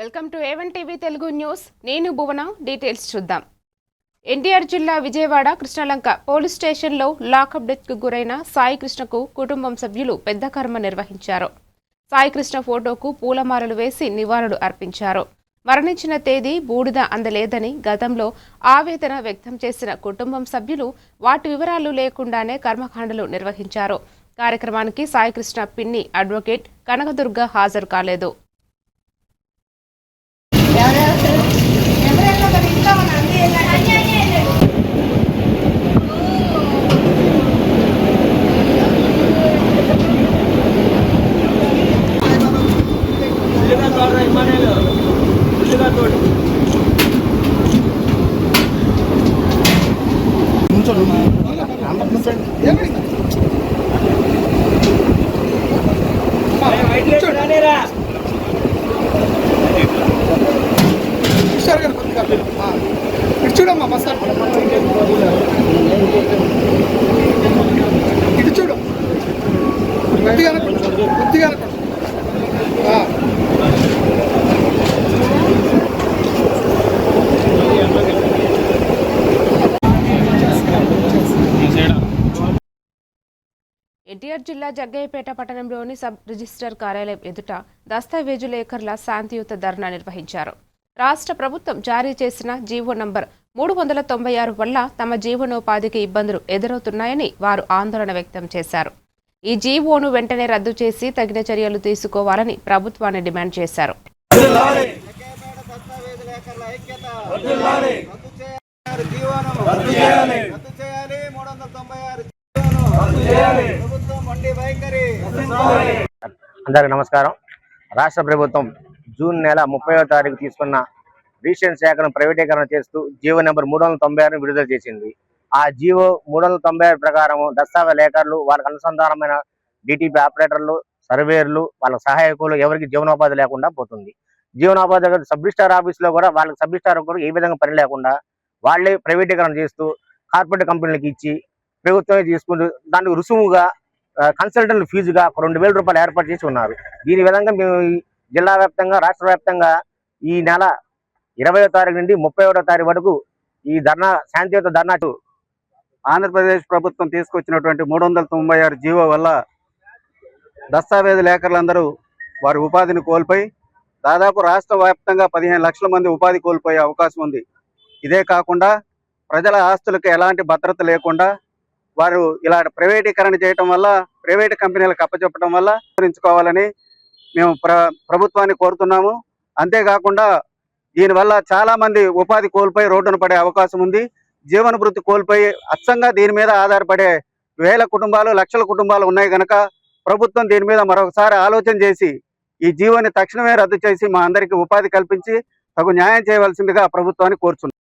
Welcome to A1 TV Telugu news. నేను భువన. Details చూద్దాం. ఎన్టీఆర్ జిల్లా విజయవాడ కృష్ణలంక పోలీస్ స్టేషన్లో లాకప్ డెత్కు గురైన సాయి కృష్ణకు కుటుంబం సభ్యులు పెద్ద కర్మ నిర్వహించారు. సాయి కృష్ణ ఫోటోకు పూలమాలలు వేసి నివాళులు అర్పించారు. మరణించిన తేదీ బూడిద అందలేదని గతంలో ఆవేదన వ్యక్తం చేసిన కుటుంబం సభ్యులు వాటి వివరాలు లేకుండానే కర్మకాండలు నిర్వహించారు. కార్యక్రమానికి సాయి కృష్ణ పిన్ని అడ్వకేట్ కనకదుర్గ హాజరు కాలేదు. చూడమ్మా మసాలా ఇటు చూడు కొద్దిగా కొద్దిగా ఎన్టీఆర్ జిల్లా జగ్గయ్యపేట పట్టణంలోని సబ్ రిజిస్టర్ కార్యాలయం ఎదుట దస్తావేజులేకర్ల శాంతియుత ధర్నా నిర్వహించారు. రాష్ట్ర ప్రభుత్వం జారీ చేసిన జీవో నంబర్ 396 వల్ల తమ జీవనోపాధికి ఇబ్బందులు ఎదురవుతున్నాయని వారు ఆందోళన వ్యక్తం చేశారు. ఈ జీవోను వెంటనే రద్దు చేసి తగిన చర్యలు తీసుకోవాలని ప్రభుత్వాన్ని డిమాండ్ చేశారు. అందరికి నమస్కారం. రాష్ట్ర ప్రభుత్వం జూన్ నెల 30వ తారీఖు తీసుకున్న రిజిస్ట్రేషన్ శాఖను ప్రైవేటీకరణ చేస్తూ జీవో నెంబర్ 396 విడుదల చేసింది. ఆ జీవో 396 ప్రకారం దస్తావేజ్ లేఖర్లు, వాళ్ళకి అనుసంధానమైన డిటిపి ఆపరేటర్లు, సర్వేయర్లు, వాళ్ళ సహాయకులు ఎవరికి జీవనోపాధి లేకుండా పోతుంది. జీవనోపాధి సబ్ రిజిస్టార్ ఆఫీస్లో కూడా వాళ్ళకి సబ్ రిజిస్టార్ కూడా ఏ విధంగా పని లేకుండా వాళ్ళే ప్రైవేటీకరణ చేస్తూ కార్పొరేట్ కంపెనీలకు ఇచ్చి ప్రభుత్వమే తీసుకుంటూ దానికి రుసుముగా కన్సల్టెంట్ ఫీజుగా 2000 రూపాయలు ఏర్పాటు చేసి ఉన్నారు. దీని విధంగా మేము జిల్లా వ్యాప్తంగా, రాష్ట్ర వ్యాప్తంగా ఈ నెల 20వ తారీఖు నుండి 31వ తారీఖు వరకు ఈ ధర్నా, శాంతియుత ధర్నా. ఆంధ్రప్రదేశ్ ప్రభుత్వం తీసుకొచ్చినటువంటి 396 జీవో వల్ల దస్తావేజ్ లేఖర్లందరూ వారి ఉపాధిని కోల్పోయి దాదాపు రాష్ట్ర వ్యాప్తంగా 15 లక్షల మంది ఉపాధి కోల్పోయే అవకాశం ఉంది. ఇదే కాకుండా ప్రజల ఆస్తులకు ఎలాంటి భద్రత లేకుండా వారు ఇలా ప్రైవేటీకరణ చేయటం వల్ల, ప్రైవేట్ కంపెనీలకు అప్పచెప్పడం వల్ల గురించుకోవాలని మేము ప్రభుత్వాన్ని కోరుతున్నాము. అంతేకాకుండా దీనివల్ల చాలా మంది ఉపాధి కోల్పోయి రోడ్డున పడే అవకాశం ఉంది. జీవన వృత్తి కోల్పోయి అచ్చంగా దీని మీద ఆధారపడే వేల కుటుంబాలు, లక్షల కుటుంబాలు ఉన్నాయి కనుక ప్రభుత్వం దీని మీద మరొకసారి ఆలోచన చేసి ఈ జీవోని తక్షణమే రద్దు చేసి మా అందరికీ ఉపాధి కల్పించి తగు న్యాయం చేయవలసిందిగా ప్రభుత్వాన్ని కోరుచున్నాం.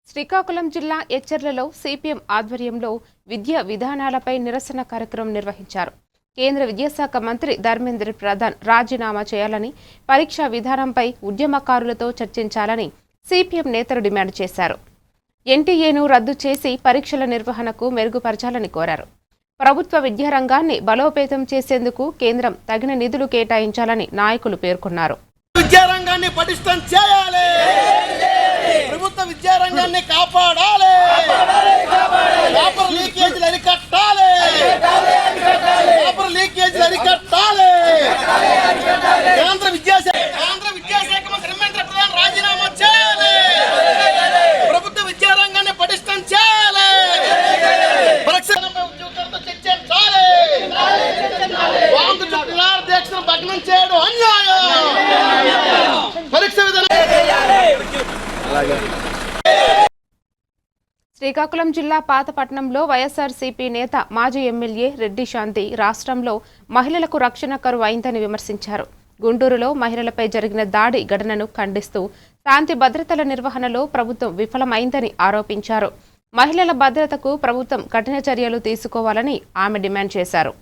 శ్రీకాకుళం జిల్లా ఎచ్చర్లలో సిపిఎం ఆధ్వర్యంలో విద్యా విధానాలపై నిరసన కార్యక్రమం నిర్వహించారు. కేంద్ర విద్యాశాఖ మంత్రి ధర్మేంద్ర ప్రధాన్ రాజీనామా చేయాలని, పరీక్షా విధానంపై ఉద్యమకారులతో చర్చించాలని సిపిఎం నేతలు డిమాండ్ చేశారు. ఎన్టీఏను రద్దు చేసి పరీక్షల నిర్వహణకు మెరుగుపరచాలని కోరారు. ప్రభుత్వ విద్యారంగాన్ని బలోపేతం చేసేందుకు కేంద్రం తగిన నిధులు కేటాయించాలని నాయకులు పేర్కొన్నారు. విద్యారంగాన్ని పటిష్టం చేయాలి, ప్రభుత్వ విద్యారంగాన్ని కాపాడాలి, పేపర్ లీకేజీలు అరికట్టాలి, పేపర్ లీకేజీలు అరికట్టాలి. కేంద్ర విద్యాశాఖ మంత్రి ధర్మేంద్ర ప్రధాన్ రాజీనామా చేయాలి, ప్రభుత్వ విద్యారంగాన్ని పటిష్టం చేయాలి, పరీక్షలపై ఉద్యోగులతో చర్చించాలి, వాంకు దీక్షను భగ్నం చేయడం అన్యాయం. శ్రీకాకుళం జిల్లా పాతపట్నంలో వైఎస్ఆర్సీపీ నేత, మాజీ ఎమ్మెల్యే రెడ్డి శాంతి రాష్ట్రంలో మహిళలకు రక్షణ కరువు అయిందని విమర్శించారు. గుంటూరులో మహిళలపై జరిగిన దాడి ఘటనను ఖండిస్తూ శాంతి భద్రతల నిర్వహణలో ప్రభుత్వం విఫలమైందని ఆరోపించారు. మహిళల భద్రతకు ప్రభుత్వం కఠిన చర్యలు తీసుకోవాలని ఆమె డిమాండ్ చేశారు.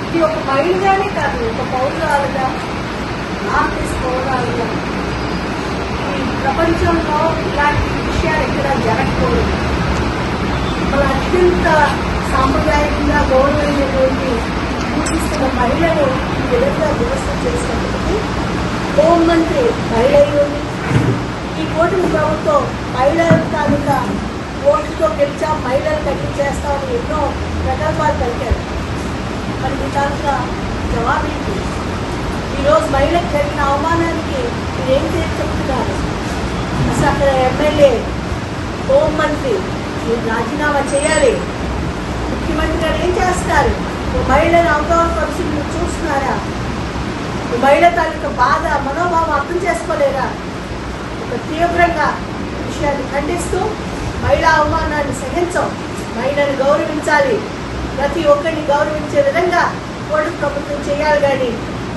ఇది ఒక మహిళగానే కాదు, ఒక పౌరురాలుగా, ఆర్టిస్ట్ పౌరాలుగా ఈ ప్రపంచంలో ఇలాంటి విషయాలు ఎక్కడ జరగకూడదు. మన అత్యంత సాంప్రదాయంగా గౌరవమైనటువంటి సూచిస్తున్న మహిళను ఈ విధంగా విమర్శ చేసినప్పటికీ హోంమంత్రి మహిళ ఉంది. ఈ కూటమి ప్రభుత్వం మహిళల తాలూకా ఓటుతో గెలిచా మహిళలు కట్టి చేస్తామని ఎన్నో ప్రకల్పాలు కలిగారు. మరి మీ తాలూకా జవాబేంటి? ఈరోజు మహిళకు జరిగిన అవమానానికి మీరేం చెప్తున్నారు? అసలు అక్కడ ఎమ్మెల్యే హోంమంత్రి మీరు రాజీనామా చేయాలి. ముఖ్యమంత్రి గారు ఏం చేస్తారు? మహిళను అవగాహనపరిచి మీరు చూస్తున్నారా? మహిళ తాలూకా బాధ మనోభావం అర్థం చేసుకోలేరా? ఒక తీవ్రంగా విషయాన్ని ఖండిస్తూ మహిళా అవమానాన్ని సహించం, మహిళను గౌరవించాలి, ప్రతి ఒక్కరిని గౌరవించే విధంగా కోడి ప్రభుత్వం చేయాలి. కానీ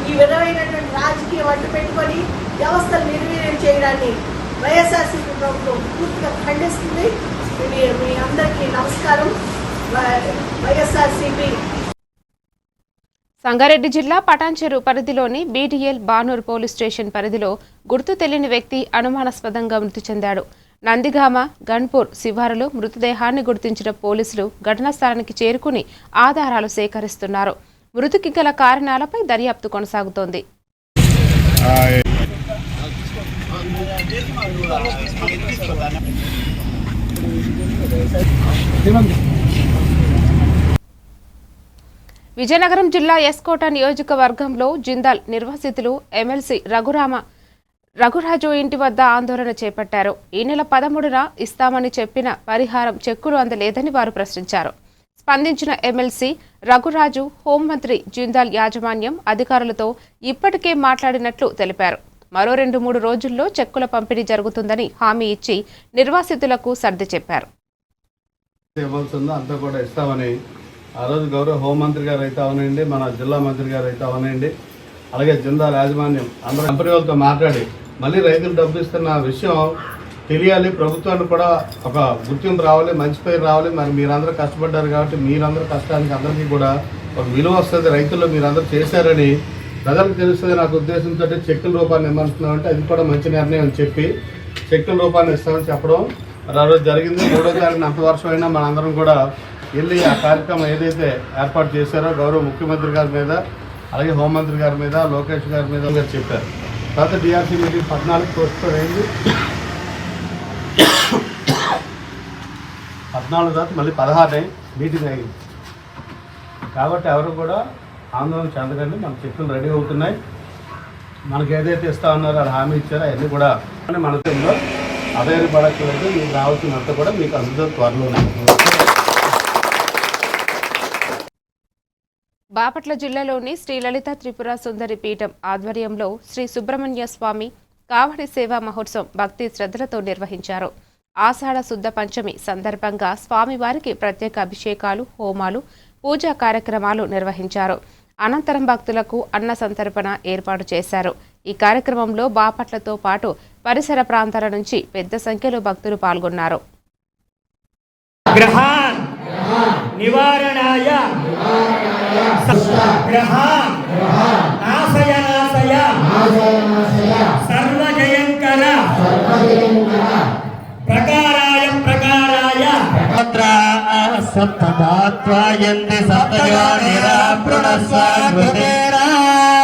ఈ విధమైనటువంటి రాజకీయం అడ్డు పెట్టుకొని వ్యవస్థలు నిర్వీర్యం చేయడాన్ని వైఎస్ఆర్సీపీ ప్రభుత్వం పూర్తిగా ఖండిస్తుంది. మీ అందరికీ నమస్కారం. వైఎస్ఆర్సీపీ. సంగారెడ్డి జిల్లా పటాన్చెరు పరిధిలోని బీడీఎల్ బానూర్ పోలీస్ స్టేషన్ పరిధిలో గుర్తు తెలియని వ్యక్తి అనుమానాస్పదంగా మృతి చెందాడు. నందిగామ గన్పూర్ శివారులో మృతదేహాన్ని గుర్తించిన పోలీసులు ఘటనా స్థలానికి చేరుకుని ఆధారాలు సేకరిస్తున్నారు. మృతికి గల కారణాలపై దర్యాప్తు కొనసాగుతోంది. విజయనగరం జిల్లా ఎస్కోట నియోజకవర్గంలో జిందాల్ నిర్వాసితులు ఎమ్మెల్సీ రఘురాజు ఇంటి వద్ద ఆందోళన చేపట్టారు. ఈ నెల 13న ఇస్తామని చెప్పిన పరిహారం చెక్కులు అందలేదని వారు ప్రశ్నించారు. స్పందించిన ఎమ్మెల్సీ రఘురాజు హోంమంత్రి జిందాల్ యాజమాన్యం అధికారులతో ఇప్పటికే మాట్లాడినట్లు తెలిపారు. మరో 2-3 రోజుల్లో చెక్కుల పంపిణీ జరుగుతుందని హామీ ఇచ్చి నిర్వాసితులకు సర్ది చెప్పారు. అంతా కూడా ఇస్తామని ఆ రోజు గౌరవ హోంమంత్రి గారు అయితే అవనండి, మన జిల్లా మంత్రి గారు అయితే అవనండి, అలాగే జిందాల్ యాజమాన్యం అందరూ కంపెనీ వాళ్ళతో మాట్లాడి మళ్ళీ రైతులు డబ్బు ఇస్తున్న విషయం తెలియాలి. ప్రభుత్వానికి కూడా ఒక గుర్తింపు రావాలి, మంచి పేరు రావాలి. మరి మీరందరూ కష్టపడ్డారు కాబట్టి మీరందరూ కష్టానికి అందరికీ కూడా ఒక విలువ వస్తుంది. రైతుల్లో మీరందరూ చేశారని ప్రజలకు తెలుస్తుంది. నాకు ఉద్దేశంతో చెక్కుల రూపాన్ని ఇవ్వమంటున్నామంటే అది కూడా మంచి నిర్ణయం అని చెప్పి చెక్కుల రూపాన్ని ఇస్తామని చెప్పడం ఆ రోజు జరిగింది. 3వ తారీఖున అంత వర్షం అయినా మనందరం కూడా వెళ్ళి ఆ కార్యక్రమం ఏదైతే ఏర్పాటు చేశారో గౌరవ ముఖ్యమంత్రి గారి మీద, అలాగే హోంమంత్రి గారి మీద, లోకేష్ గారి మీద చెప్పారు. తర్వాత డిఆర్సీ మీటింగ్ 14 పోస్ట్పోన్ అయింది. 14 తర్వాత మళ్ళీ 16 మీటింగ్ అయింది. కాబట్టి ఎవరు కూడా ఆందోళన చెందకండి. మన చెక్కులు రెడీ అవుతున్నాయి. మనకి ఏదైతే ఇస్తా ఉన్నారో అది హామీ ఇచ్చారో అవన్నీ కూడా మన teamలో అధైర్యపడట్లేదు. మీకు రావాల్సినంత కూడా మీకు అందుతుంది త్వరలోనే. బాపట్ల జిల్లాలోని శ్రీ లలిత త్రిపుర సుందరి పీఠం ఆధ్వర్యంలో శ్రీ సుబ్రహ్మణ్య స్వామి కావడి సేవా మహోత్సవం భక్తి శ్రద్ధలతో నిర్వహించారు. ఆషాఢ శుద్ధ పంచమి సందర్భంగా స్వామివారికి ప్రత్యేక అభిషేకాలు, హోమాలు, పూజా కార్యక్రమాలు నిర్వహించారు. అనంతరం భక్తులకు అన్న సంతర్పణ ఏర్పాటు చేశారు. ఈ కార్యక్రమంలో బాపట్లతో పాటు పరిసర ప్రాంతాల నుంచి పెద్ద సంఖ్యలో భక్తులు పాల్గొన్నారు. నివారణాయ నాశయ సర్వజయంకర ప్రకారాయ సప్తదాత్వాయంతి సప్తయో నిరాప్రణస్వాగృతేనా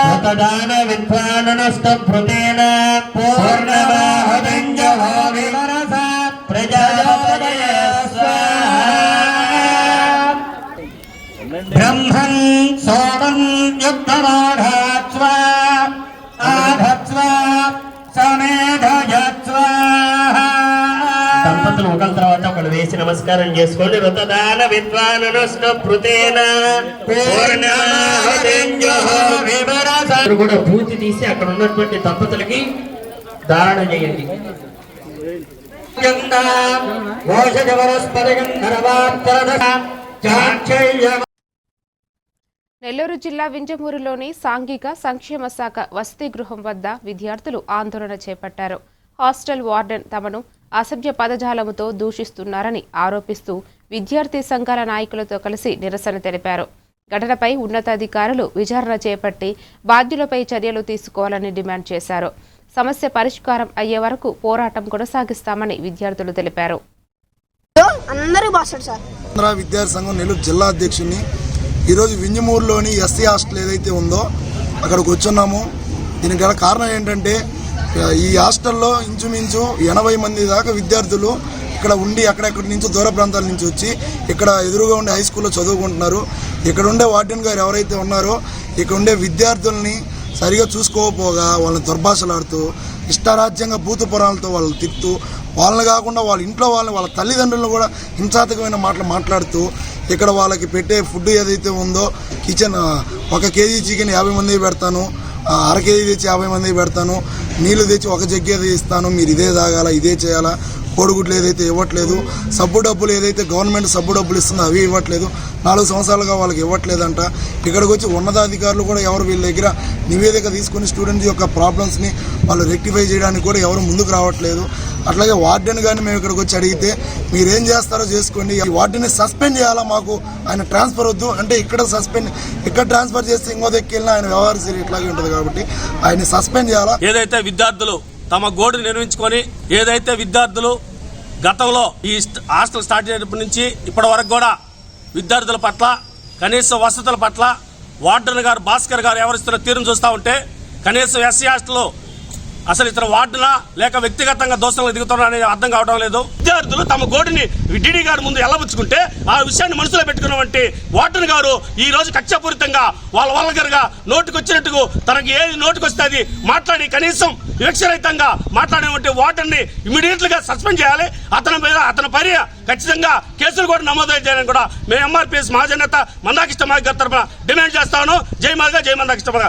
సతదాన విద్వాననష్టభృతేన పూర్ణమాహుదంజవో వివరస ప్రజాపదయ బ్రహ్మన్ సోమం యుక్తమాఢాత్వ ఆధత్వ సమేధయత్వ. దంపతులు ఒకరి తర్వాత ఒకరు వేసి నమస్కారం చేసుకోండి. రుతదాన విద్వాననష్టభృతేన పూర్ణమాహుదంజవో వివరస. కూడా పూర్తి తీసి అక్కడ ఉన్నటువంటి దంపతులకి ధారణ చేయండి. నెల్లూరు జిల్లా వింజమూరులోని సాంఘిక సంక్షేమ శాఖ వసతి గృహం వద్ద విద్యార్థులు ఆందోళన చేపట్టారు. హాస్టల్ వార్డెన్ తమను అసభ్య పదజాలముతో దూషిస్తున్నారని ఆరోపిస్తూ విద్యార్థి సంఘాల నాయకులతో కలిసి నిరసన తెలిపారు. ఘటనపై ఉన్నతాధికారులు విచారణ చేపట్టి బాధ్యులపై చర్యలు తీసుకోవాలని డిమాండ్ చేశారు. సమస్య పరిష్కారం అయ్యే వరకు పోరాటం కొనసాగిస్తామని విద్యార్థులు తెలిపారు. అందరూ బాస్తారు సార్. ఆంధ్ర విద్యార్థి సంఘం నెల్లూరు జిల్లా అధ్యక్షుడిని. ఈరోజు వింజమూరులోని ఎస్సీ హాస్టల్ ఏదైతే ఉందో అక్కడికి వచ్చున్నాము. దీనికి గల కారణం ఏంటంటే ఈ హాస్టల్లో ఇంచుమించు 80 మంది దాకా విద్యార్థులు ఇక్కడ ఉండి అక్కడెక్కడి నుంచి దూర ప్రాంతాల నుంచి వచ్చి ఇక్కడ ఎదురుగా ఉండే హై స్కూల్లో చదువుకుంటున్నారు. ఇక్కడ ఉండే వార్డెన్ గారు ఎవరైతే ఉన్నారో ఇక్కడ ఉండే విద్యార్థుల్ని సరిగా చూసుకోకపోగా వాళ్ళని దుర్భాషలాడుతూ ఇష్టారాజ్యంగా బూతు పురాణాలతో వాళ్ళని తిప్పుతూ వాళ్ళని కాకుండా వాళ్ళ ఇంట్లో వాళ్ళ తల్లిదండ్రులను కూడా హింసాత్మకమైన మాటలు మాట్లాడుతూ ఇక్కడ వాళ్ళకి పెట్టే ఫుడ్ ఏదైతే ఉందో కిచెన్ 1 కేజీ చికెన్ 50 మందికి పెడతాను, 1/2 కేజీ తెచ్చి 50 మందికి పెడతాను, నీళ్లు తెచ్చి 1 జగ్గేది ఇస్తాను, మీరు ఇదే తాగాల ఇదే చేయాలా, కోడిగుడ్లు ఏదైతే ఇవ్వట్లేదు, సబ్బు డబ్బులు ఏదైతే గవర్నమెంట్ సబ్బు డబ్బులు ఇస్తుందో అవి ఇవ్వట్లేదు, 4 సంవత్సరాలుగా వాళ్ళకి ఇవ్వట్లేదంట. ఇక్కడికి వచ్చి ఉన్నతాధికారులు కూడా ఎవరు వీళ్ళ దగ్గర నివేదిక తీసుకుని స్టూడెంట్స్ యొక్క ప్రాబ్లమ్స్ని వాళ్ళు రెక్టిఫై చేయడానికి కూడా ఎవరు ముందుకు రావట్లేదు. అట్లాగే వార్డెన్ కానీ మేము ఇక్కడికి వచ్చి అడిగితే మీరేం చేస్తారో చేసుకోండి, ఈ వార్డెన్ని సస్పెండ్ చేయాలా, మాకు ఆయన ట్రాన్స్ఫర్ వద్దు అంటే ఇక్కడ ట్రాన్స్ఫర్ చేస్తే ఇంకో దగ్గరికి వెళ్ళినా ఆయన వ్యవహార శైలి ఇట్లాగే ఉంటుంది కాబట్టి ఆయన సస్పెండ్ చేయాలా. ఏదైతే విద్యార్థులు తమ గోడును నిర్మించుకొని ఏదైతే విద్యార్థులు గతంలో ఈ హాస్టల్ స్టార్ట్ చేసినప్పటి నుంచి ఇప్పటి వరకు కూడా విద్యార్థుల పట్ల కనీస వసతుల పట్ల వార్డెన్ గారు భాస్కర్ గారు ఎవరిస్తున్న తీరును చూస్తూ ఉంటే కనీసం ఎస్సీ హాస్టల్లో అసలు ఇతర వార్డునా లేక వ్యక్తిగతంగా దోషంలో దిగుతున్నా అనేది అర్థం కావడం లేదు. విద్యార్థులు తమ గోడుని డిడి గారు ముందు ఎల్లబుచ్చుకుంటే ఆ విషయాన్ని మనసులో పెట్టుకున్నటువంటి వార్డెన్ గారు ఈ రోజు కక్షపూరితంగా వాళ్ళ వల్గర్గా నోటికొచ్చినట్టుగా తనకి ఏది నోటికొస్తే అది మాట్లాడి కనీసం వివక్షరహితంగా మాట్లాడినటువంటి వార్డెన్ని ఇమీడియట్ గా సస్పెండ్ చేయాలి. అతని పైన ఖచ్చితంగా కేసులు కూడా నమోదు చేయాలని కూడా మేము ఎంఆర్పీఎస్ మహాజనేత మందాకృష్ణ గారి తరఫున డిమాండ్ చేస్తాను. జై మాదిగా జై మందాకృష్ణ.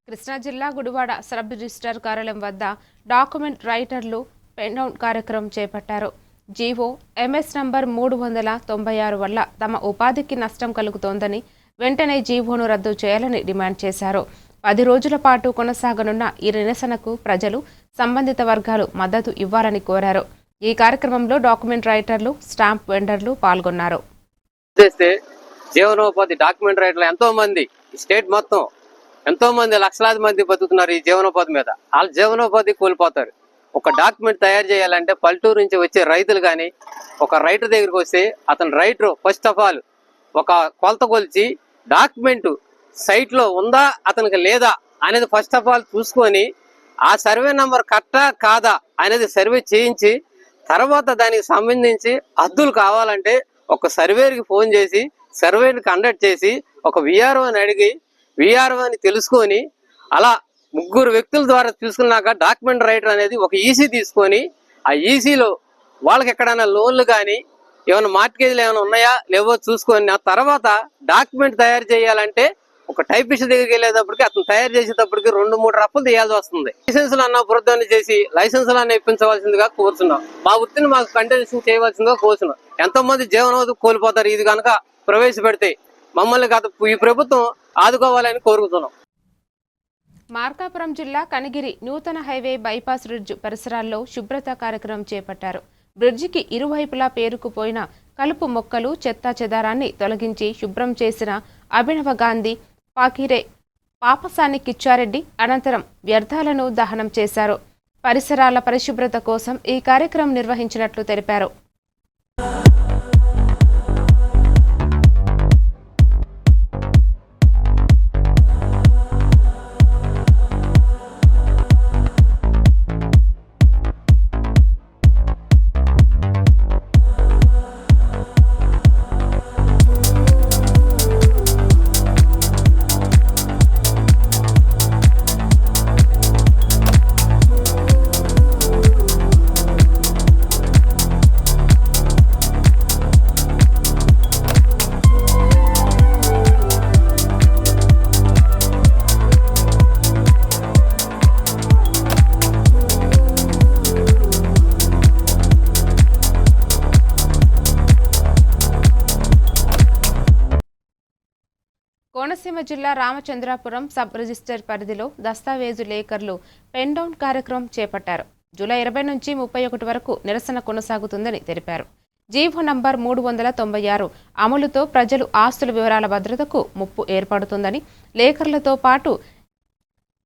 కృష్ణా జిల్లా గుడివాడ సబ్ రిజిస్ట్రార్ కార్యాలయం వద్ద డాక్యుమెంట్ రైటర్లు పెన్ డౌన్ కార్యక్రమం చేపట్టారు. జీవో ఎంఎస్ నంబర్ 396 వల్ల తమ ఉపాధికి నష్టం కలుగుతోందని వెంటనే జీవోను రద్దు చేయాలని డిమాండ్ చేశారు. 10 రోజుల పాటు కొనసాగనున్న ఈ నిరసనకు ప్రజలు సంబంధిత వర్గాలు మద్దతు ఇవ్వాలని కోరారు. ఈ కార్యక్రమంలో డాక్యుమెంట్ రైటర్లు స్టాంప్ వెండర్లు పాల్గొన్నారు. జీవనోపాధి డాక్యుమెంట్ రైటర్లు ఎంతో మంది స్టేట్ మొత్తం ఎంతో మంది లక్షలాది మంది బతుకుతున్నారు ఈ జీవనోపాధి మీద. వాళ్ళ జీవనోపాధి కోల్పోతారు. ఒక డాక్యుమెంట్ తయారు చేయాలంటే పల్లెటూరు నుంచి వచ్చే రైతులు కానీ ఒక రైటర్ దగ్గరికి వస్తే అతను రైటర్ ఫస్ట్ ఆఫ్ ఆల్ ఒక కొలత కొలిచి డాక్యుమెంట్ సైట్లో ఉందా అతనికి లేదా అనేది ఫస్ట్ ఆఫ్ ఆల్ చూసుకొని ఆ సర్వే నెంబర్ కరెక్టా కాదా అనేది సర్వే చేయించి తర్వాత దానికి సంబంధించి హద్దులు కావాలంటే ఒక సర్వేకి ఫోన్ చేసి సర్వేని కండక్ట్ చేసి ఒక విఆర్ఓని అడిగి విఆర్ఓని తెలుసుకొని అలా 3 వ్యక్తుల ద్వారా చూసుకున్నాక డాక్యుమెంట్ రైటర్ అనేది ఒక ఈసీ తీసుకొని ఆ ఈసీలో వాళ్ళకి ఎక్కడైనా లోన్లు కానీ ఏమైనా మార్టిగేజ్లు ఏమైనా ఉన్నాయా లేవో చూసుకొని ఆ తర్వాత డాక్యుమెంట్ తయారు చేయాలంటే ఒక టైపిస్ట్ దగ్గరికి వెళ్ళేటప్పటికి అతను తయారు చేసేటప్పటికి 2-3 రఫలు తీయాల్సి వస్తుంది. లైసెన్సులు అన్న పురద్దాన్ని చేసి లైసెన్సులు అన్న ఇప్పించవలసిందిగా కోరుతున్నాం. మా వృత్తిని మాకు కంటిన్యూషన్ చేయవలసిందిగా కోరుతున్నాం. ఎంతో మంది జీవనోపాధి కోల్పోతారు ఇది కనుక ప్రవేశపెడితే. మమ్మల్ని గత ఈ ప్రభుత్వం ఆదుకోవాలని కోరుతున్నాం. మార్కాపురం జిల్లా కనిగిరి నూతన హైవే బైపాస్ బ్రిడ్జ్ పరిసరాల్లో శుభ్రత కార్యక్రమం చేపట్టారు. బ్రిడ్జికి ఇరువైపులా పేరుకుపోయిన కలుపు మొక్కలు చెత్తా చెదారాన్ని తొలగించి శుభ్రం చేసిన అభినవ గాంధీ పాకిరే పాపసాని కిచ్చారెడ్డి అనంతరం వ్యర్థాలను దహనం చేశారు. పరిసరాల పరిశుభ్రత కోసం ఈ కార్యక్రమం నిర్వహించినట్లు తెలిపారు. కోనసీమ జిల్లా రామచంద్రాపురం సబ్ రిజిస్టర్ పరిధిలో దస్తావేజు లేఖర్లు పెన్ డౌన్ కార్యక్రమం చేపట్టారు. జూలై 20 నుంచి 31 వరకు నిరసన కొనసాగుతుందని తెలిపారు. జీవో నంబర్ 396 అమలుతో ప్రజలు ఆస్తుల వివరాల భద్రతకు ముప్పు ఏర్పడుతుందని, లేఖర్లతో పాటు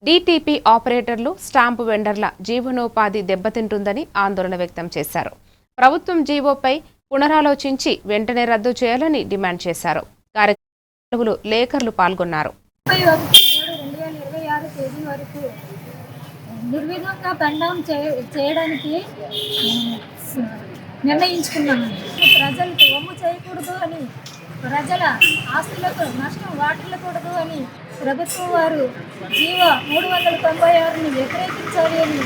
డిటిపి ఆపరేటర్లు స్టాంపు వెండర్ల జీవనోపాధి దెబ్బతింటుందని ఆందోళన వ్యక్తం చేశారు. ప్రభుత్వం జీవోపై పునరాలోచించి వెంటనే రద్దు చేయాలని డిమాండ్ చేశారు. కార్యక్రమంలో లేఖర్లు పాల్గొన్నారు. 31/7/2026 తేదీ వరకు నిర్విఘ్నంగా బంధం చేయడానికి నిర్ణయించుకున్నామండి. ప్రజలకు వమ్ము చేయకూడదు అని, ప్రజల ఆస్తులకు నష్టం వాటిల్లకూడదు అని ప్రభుత్వం వారు జీవో 396ని వ్యతిరేకించాలి అని,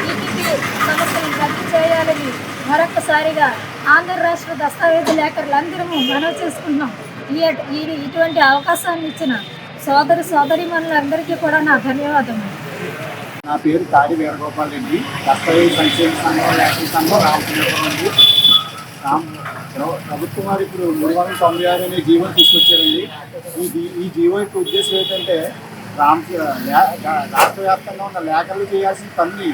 ఈటీపీ సమస్యలను రద్దు చేయాలని మరొకసారిగా ఆంధ్ర రాష్ట్ర దస్తావేజు లేఖరులందరము మనవి చేసుకుంటున్నాం. ఇటువంటి అవకాశాన్ని ఇచ్చిన సోదరీమణులందరికీ కూడా నా ధన్యవాదములు. నా పేరు తాడి వీరగోపాల్ రెడ్డి, దస్తావేజ్ సంక్షేమ సంఘం యాక్టివ్ సంఘం రామచంద్రపురం ఉంది. ప్రభుత్వం వారు ఇప్పుడు 396 అనే జీవో తీసుకొచ్చారండి. ఈ జీవో యొక్క ఉద్దేశం ఏంటంటే రాష్ట్ర వ్యాప్తంగా ఉన్న లేఖలు చేయాల్సిన పని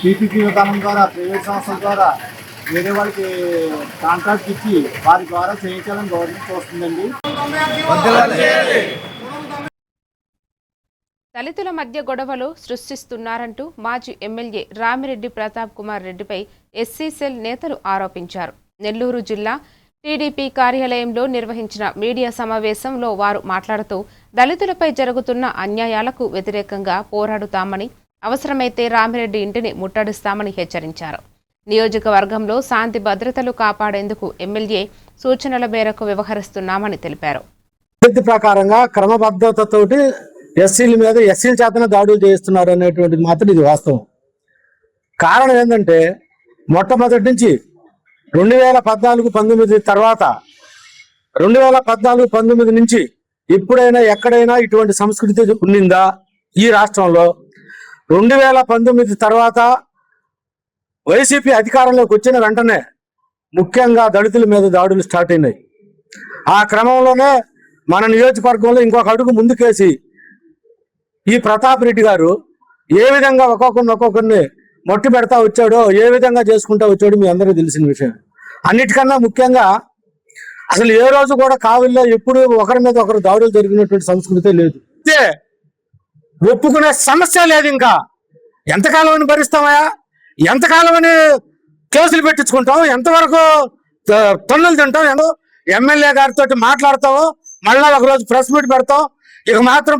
పీపీపీ విధానం ద్వారా ప్రైవేట్ సంస్థల ద్వారా వేరే వాళ్ళకి కాంట్రాక్ట్ ఇచ్చి వారి ద్వారా చేయించాలని గవర్నమెంట్ చూస్తుందండి. దళితుల మధ్య గొడవలు సృష్టిస్తున్నారంటూ మాజీ ఎమ్మెల్యే రామిరెడ్డి ప్రతాప్ కుమార్ రెడ్డిపై ఎస్సీ సెల్ నేతలు ఆరోపించారు. నెల్లూరు జిల్లా టీడీపీ కార్యాలయంలో నిర్వహించిన మీడియా సమావేశంలో వారు మాట్లాడుతూ దళితులపై జరుగుతున్న అన్యాయాలకు వ్యతిరేకంగా పోరాడుతామని, అవసరమైతే రామిరెడ్డి ఇంటిని ముట్టడిస్తామని హెచ్చరించారు. నియోజకవర్గంలో శాంతి భద్రతలు కాపాడేందుకు ఎమ్మెల్యే సూచనల మేరకు వ్యవహరిస్తున్నామని తెలిపారు. ప్రకారంగా క్రమబద్ధతతోటి ఎస్సీల మీద ఎస్సీల చేతనే దాడులు చేస్తున్నారు అనేటువంటిది మాత్రం ఇది వాస్తవం. కారణం ఏంటంటే మొట్టమొదటి నుంచి 2014-19 తర్వాత 2014-19 నుంచి ఎప్పుడైనా ఎక్కడైనా ఇటువంటి సంస్కృతి ఉండిందా ఈ రాష్ట్రంలో? 2019 తర్వాత వైసీపీ అధికారంలోకి వచ్చిన వెంటనే ముఖ్యంగా దళితుల మీద దాడులు స్టార్ట్ అయినాయి. ఆ క్రమంలోనే మన నియోజకవర్గంలో ఇంకొక అడుగు ముందుకేసి ఈ ప్రతాప్ రెడ్డి గారు ఏ విధంగా ఒక్కొక్కరిని మొట్టి పెడతా వచ్చాడో, ఏ విధంగా చేసుకుంటా వచ్చాడో మీ అందరికీ తెలిసిన విషయం. అన్నిటికన్నా ముఖ్యంగా అసలు ఏ రోజు కూడా కావిల్లో ఎప్పుడు ఒకరి మీద ఒకరు దాడులు జరిగినటువంటి సంస్కృతి లేదు. ఒప్పుకునే సమస్య లేదు. ఇంకా ఎంతకాలం అని భరిస్తామయా? ఎంతకాలం అని కేసులు పెట్టించుకుంటాం? ఎంతవరకు టన్నులు తింటాం? ఎమ్మెల్యే గారితో మాట్లాడతావు, మళ్ళా ఒకరోజు ప్రెస్ మీట్ పెడతాం. ఇక మాత్రం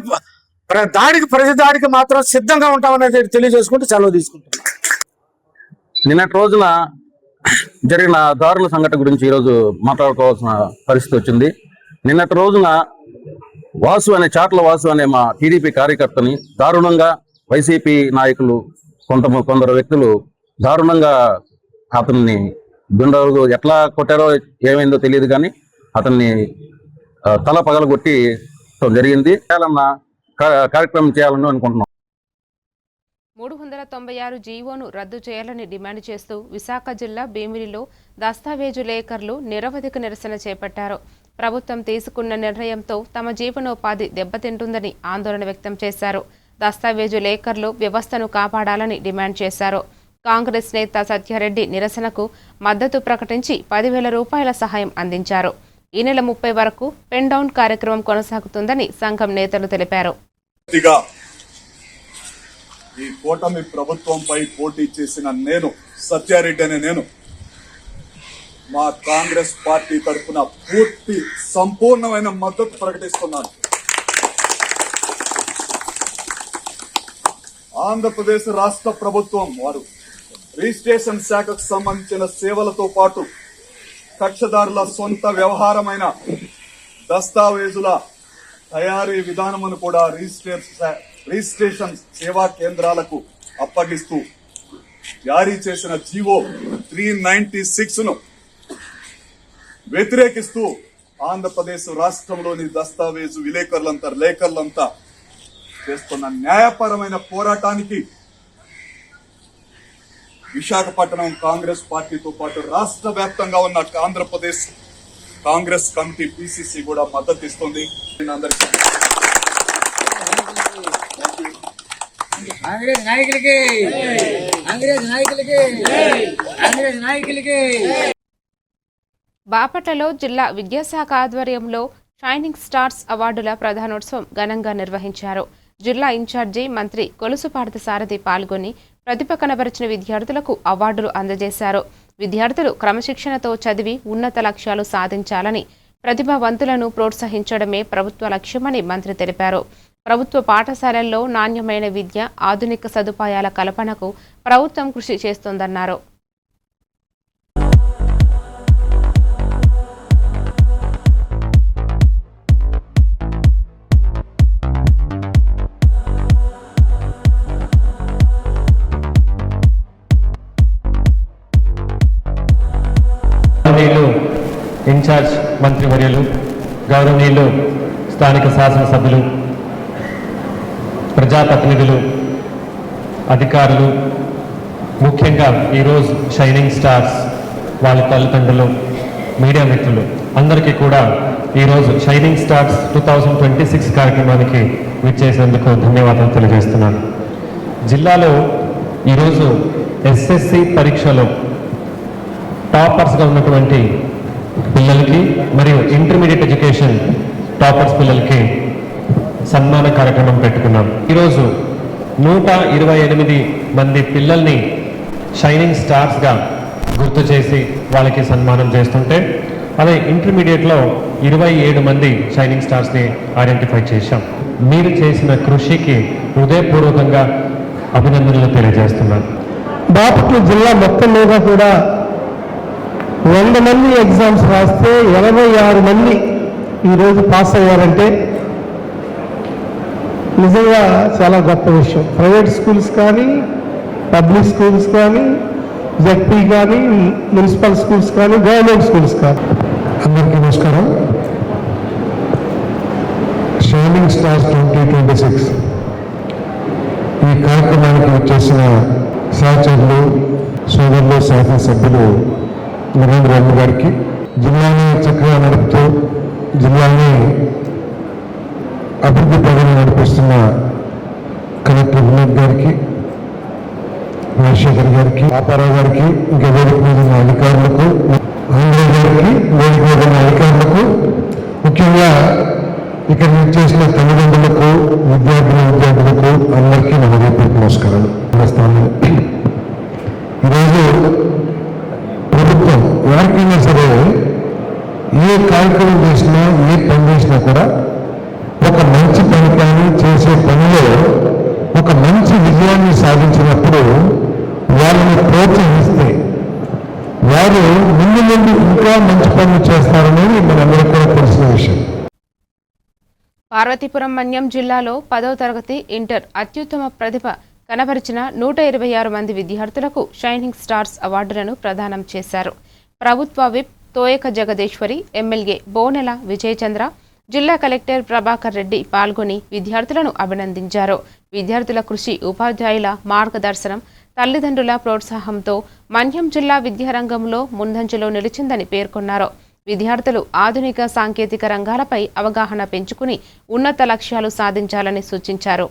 ప్రతి దాడికి మాత్రం సిద్ధంగా ఉంటామనేది తెలియజేసుకుంటూ సెలవు తీసుకుంటాం. నిన్నటి రోజున జరిగిన దారుల సంఘటన గురించి ఈరోజు మాట్లాడుకోవాల్సిన పరిస్థితి వచ్చింది. నిన్నటి రోజున చాట్ల వాసు అనే మా టీడీపీ కార్యకర్తని దారుణంగా వైసీపీ నాయకులు కొందరు వ్యక్తులు దారుణంగా అతన్ని గుండెలు ఎట్లా కొట్టారో ఏమైందో తెలియదు, కానీ అతన్ని తల పగలగొట్టి జరిగింది. కార్యక్రమం చేయాలని అనుకుంటున్నాం. 396 జీవోను రద్దు చేయాలని డిమాండ్ చేస్తూ విశాఖ జిల్లా భీమిలిలో దస్తావేజు లేఖర్లు నిరవధిక నిరసన చేపట్టారు. ప్రభుత్వం తీసుకున్న నిర్ణయంతో తమ జీవనోపాధి దెబ్బతింటుందని ఆందోళన వ్యక్తం చేశారు. దస్తావేజు లేఖర్లు వ్యవస్థను కాపాడాలని డిమాండ్ చేశారు. కాంగ్రెస్ నేత సత్యారెడ్డి నిరసనకు మద్దతు ప్రకటించి 10,000 రూపాయల సహాయం అందించారు. ఈ నెల 30 వరకు పెన్ డౌన్ కార్యక్రమం కొనసాగుతుందని సంఘం నేతలు తెలిపారు. ఈ కూటమి ప్రభుత్వంపై పోటీ చేసిన నేను, సత్యారెడ్డి అనే నేను, మా కాంగ్రెస్ పార్టీ తరఫున పూర్తి సంపూర్ణమైన మద్దతు ప్రకటిస్తున్నాను. ఆంధ్రప్రదేశ్ రాష్ట్ర ప్రభుత్వం వారు రిజిస్ట్రేషన్ శాఖకు సంబంధించిన సేవలతో పాటు కక్షదారుల సొంత వ్యవహారమైన దస్తావేజుల తయారీ విధానమును కూడా రిజిస్ట్రేషన్ సేవా కేంద్రాలకు అప్పగిస్తూ జారీ చేసిన జీవో 396ను వ్యతిరేకిస్తూ ఆంధ్రప్రదేశ్ రాష్ట్రంలోని దస్తావేజు లేఖర్లంతా చేస్తున్న న్యాయపరమైన పోరాటానికి విశాఖపట్నం కాంగ్రెస్ పార్టీతో పాటు రాష్ట్ర వ్యాప్తంగా ఉన్న ఆంధ్రప్రదేశ్ కాంగ్రెస్ కమిటీ పిసిసి కూడా మద్దతు ఇస్తుంది. బాపట్లలో జిల్లా విద్యాశాఖ ఆధ్వర్యంలో షైనింగ్ స్టార్స్ అవార్డుల ప్రధానోత్సవం ఘనంగా నిర్వహించారు. జిల్లా ఇన్ఛార్జి మంత్రి కొలుసు పార్థసారథి పాల్గొని ప్రతిభ కనబరిచిన విద్యార్థులకు అవార్డులు అందజేశారు. విద్యార్థులు క్రమశిక్షణతో చదివి ఉన్నత లక్ష్యాలు సాధించాలని, ప్రతిభావంతులను ప్రోత్సహించడమే ప్రభుత్వ లక్ష్యమని మంత్రి తెలిపారు. ప్రభుత్వ పాఠశాలల్లో నాణ్యమైన విద్య, ఆధునిక సదుపాయాల కల్పనకు ప్రభుత్వం కృషి చేస్తోందన్నారు. ఇన్ఛార్జ్ మంత్రివర్యులు, గౌరవనీయులు స్థానిక శాసనసభ్యులు, ప్రజాప్రతినిధులు, అధికారులు, ముఖ్యంగా ఈరోజు షైనింగ్ స్టార్స్, వాళ్ళ తల్లిదండ్రులు, మీడియా మిత్రులు అందరికీ కూడా ఈరోజు షైనింగ్ స్టార్స్ 2026 కార్యక్రమానికి విచ్చేసినందుకు ధన్యవాదాలు తెలియజేస్తున్నాను. జిల్లాలో ఈరోజు ఎస్ఎస్సి పరీక్షలో టాపర్స్గా ఉన్నటువంటి పిల్లలకి మరియు ఇంటర్మీడియట్ ఎడ్యుకేషన్ టాపర్స్ పిల్లలకి సన్మాన కార్యక్రమం పెట్టుకున్నాం. ఈరోజు 128 మంది పిల్లల్ని షైనింగ్ స్టార్స్గా గుర్తు చేసి వాళ్ళకి సన్మానం చేస్తుంటే, అదే ఇంటర్మీడియట్లో 27 మంది షైనింగ్ స్టార్స్ని ఐడెంటిఫై చేశాం. మీరు చేసిన కృషికి హృదయపూర్వకంగా అభినందనలు తెలియజేస్తున్నాను. బాపట్ల జిల్లా మొత్తం మీద కూడా 100 మంది ఎగ్జామ్స్ రాస్తే 86 మంది ఈరోజు పాస్ అయ్యారంటే నిజంగా చాలా గొప్ప విషయం. ప్రైవేట్ స్కూల్స్ కానీ, పబ్లిక్ స్కూల్స్ కానీ, జెడ్పీ కానీ, మున్సిపల్ స్కూల్స్ కానీ, గవర్నమెంట్ స్కూల్స్ కానీ. అందరికీ నమస్కారం. షైనింగ్ స్టార్స్ 2026 ఈ కార్యక్రమానికి వచ్చేసిన సహచరులు, సోదరులు, శాసనసభ్యులు నరేంద్ర రెడ్డి గారికి, జిల్లాని చక్కగా నడుపుతూ జిల్లాని అభివృద్ధి పనులు నడిపిస్తున్న కలెక్టర్ వినోద్ గారికి, రాజశేఖర్ గారికి, పాపారావు గారికి, ఇంకా వేదిక మీద ఉన్న అధికారులకు, ఆంధ్ర గారికి, వేదిక మీద ఉన్న అధికారులకు, ముఖ్యంగా ఇక్కడ చేసిన తల్లిదండ్రులకు, విద్యార్థులకు అందరికీ నా హృదయపూర్వక నమస్కారాలు. ఈరోజు ప్రభుత్వం ఎవరికైనా సరే ఏ కార్యక్రమం చేసినా, ఏ పని చేసినా కూడా ఒక మంచి పని కానీ చేసే పనిలో ఒక మంచి విజయాన్ని సాధించినప్పుడు వాళ్ళని ప్రోత్సహిస్తే వారు ముందు ముందు ఇంకా మంచి పనులు చేస్తారనేది మనందరికీ కూడా తెలిసిన విషయం. పార్వతీపురం మన్యం జిల్లాలో 10వ తరగతి ఇంటర్ అత్యుత్తమ ప్రతిభ కనబరిచిన 126 మంది విద్యార్థులకు షైనింగ్ స్టార్స్ అవార్డులను ప్రదానం చేశారు. ప్రభుత్వ విప్ తోయక జగదీశ్వరి, ఎమ్మెల్యే బోనెల విజయచంద్ర, జిల్లా కలెక్టర్ ప్రభాకర్ రెడ్డి పాల్గొని విద్యార్థులను అభినందించారు. విద్యార్థుల కృషి, ఉపాధ్యాయుల మార్గదర్శనం, తల్లిదండ్రుల ప్రోత్సాహంతో మన్యం జిల్లా విద్యారంగంలో ముందంజలో నిలిచిందని పేర్కొన్నారు. విద్యార్థులు ఆధునిక సాంకేతిక రంగాలపై అవగాహన పెంచుకుని ఉన్నత లక్ష్యాలు సాధించాలని సూచించారు.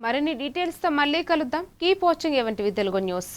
మరిన్ని డీటెయిల్స్తో మళ్ళీ కలుద్దాం. కీప్ వాచింగ్ ఏవంటివి తెలుగు న్యూస్.